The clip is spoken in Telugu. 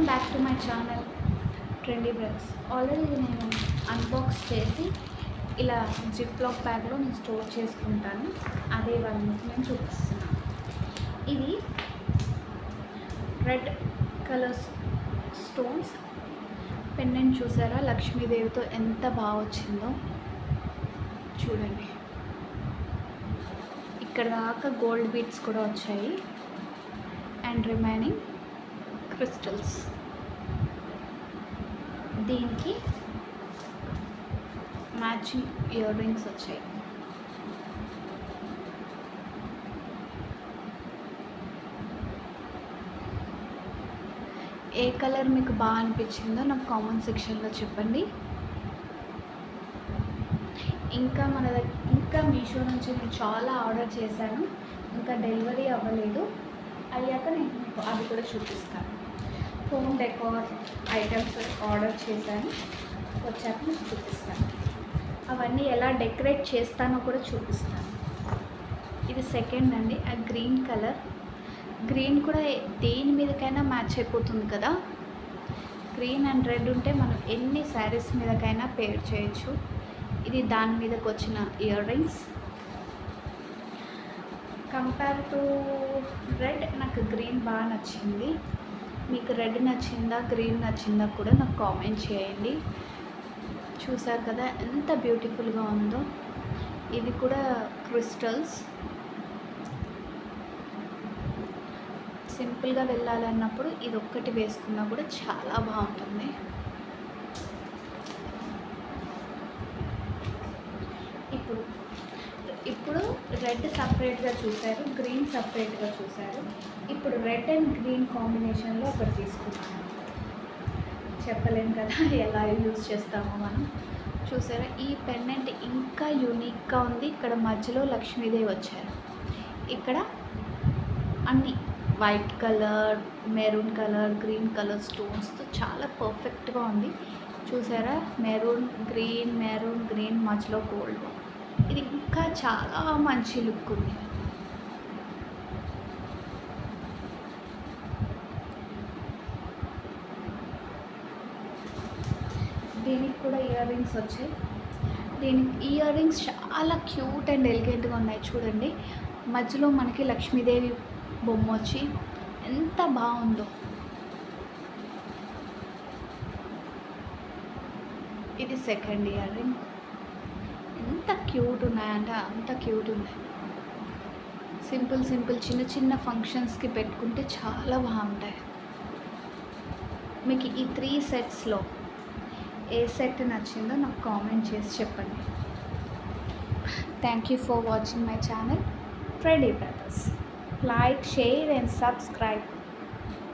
Back to my channel trendy brags. Already ఇది నేను అన్బాక్స్ చేసి ఇలా జిప్ లాక్ బ్యాగ్లో నేను స్టోర్ చేసుకుంటాను. అదే వాళ్ళకి నేను చూపిస్తున్నాను. ఇది రెడ్ కలర్ స్టోన్స్ పెండెంట్ చూసారా, లక్ష్మీదేవితో ఎంత బాగా వచ్చిందో చూడండి. ఇక్కడ దాకా గోల్డ్ బీట్స్ కూడా వచ్చాయి అండ్ రిమైనింగ్ క్రిస్టల్స్. దీనికి మ్యాచింగ్ ఇయర్ రింగ్స్ వచ్చాయి. ఏ కలర్ మీకు బాగా అనిపించిందో నాకు కామెంట్ సెక్షన్లో చెప్పండి. ఇంకా మీషో నుంచి నేను చాలా ఆర్డర్ చేశాను, ఇంకా డెలివరీ అవ్వలేదు. అయ్యాక నేను మీకు అది కూడా చూపిస్తాను. హోమ్ డెకార్ ఐటమ్స్ ఆర్డర్ చేశాను, వచ్చాక మీకు చూపిస్తాను. అవన్నీ ఎలా డెకరేట్ చేస్తానో కూడా చూపిస్తాను. ఇది సెకండ్ అండి. ఆ గ్రీన్ కలర్, గ్రీన్ కూడా దేని మీదకైనా మ్యాచ్ అయిపోతుంది కదా. గ్రీన్ అండ్ రెడ్ ఉంటే మనం ఎన్ని శారీస్ మీదకైనా పేర్ చేయొచ్చు. ఇది దాని మీదకి వచ్చిన ear rings. Compare to red నాకు గ్రీన్ బాగా నచ్చింది. మీకు రెడ్ నచ్చిందా గ్రీన్ నచ్చిందా కూడా నాకు కామెంట్ చేయండి. చూసారు కదా ఎంత బ్యూటిఫుల్గా ఉందో. ఇది కూడా క్రిస్టల్స్. సింపుల్గా వెళ్ళాలన్నప్పుడు ఇది ఒక్కటి వేసుకున్నా కూడా చాలా బాగుంటుంది. ఇప్పుడు రెడ్ సపరేట్గా చూశారు, గ్రీన్ సపరేట్గా చూశారు. ఇప్పుడు రెడ్ అండ్ గ్రీన్ కాంబినేషన్లో ఒకటి తీసుకున్నాను. చెప్పలేం కదా ఎలా యూజ్ చేస్తామో మనం. చూసారా, ఈ పెండెంట్ ఇంకా యూనిక్గా ఉంది. ఇక్కడ మధ్యలో లక్ష్మీదేవి వచ్చారు. ఇక్కడ అన్నీ white colour, maroon colour, green colour స్టోన్స్తో చాలా పర్ఫెక్ట్గా ఉంది. చూసారా, మెరూన్ గ్రీన్ మధ్యలో గోల్డ్. ఇది ఇంకా చాలా మంచి లుక్ ఉంది. దీనికి కూడా ఇయర్ రింగ్స్ వచ్చాయి. దీనికి ఇయర్ రింగ్స్ చాలా క్యూట్ అండ్ ఎలిగెంట్గా ఉన్నాయి. చూడండి, మధ్యలో మనకి లక్ష్మీదేవి బొమ్మ వచ్చి ఎంత బాగుందో. ఇది సెకండ్ ఇయర్ రింగ్. ఎంత క్యూట్ ఉన్నాయంటే అంత క్యూట్ ఉన్నాయి. సింపుల్ చిన్న ఫంక్షన్స్కి పెట్టుకుంటే చాలా బాగుంటాయి. మీకు ఈ 3 సెట్స్లో ఏ సెట్ నచ్చిందో నాకు కామెంట్ చేసి చెప్పండి. Thank you for watching my channel trendy brothers. Like, share and subscribe.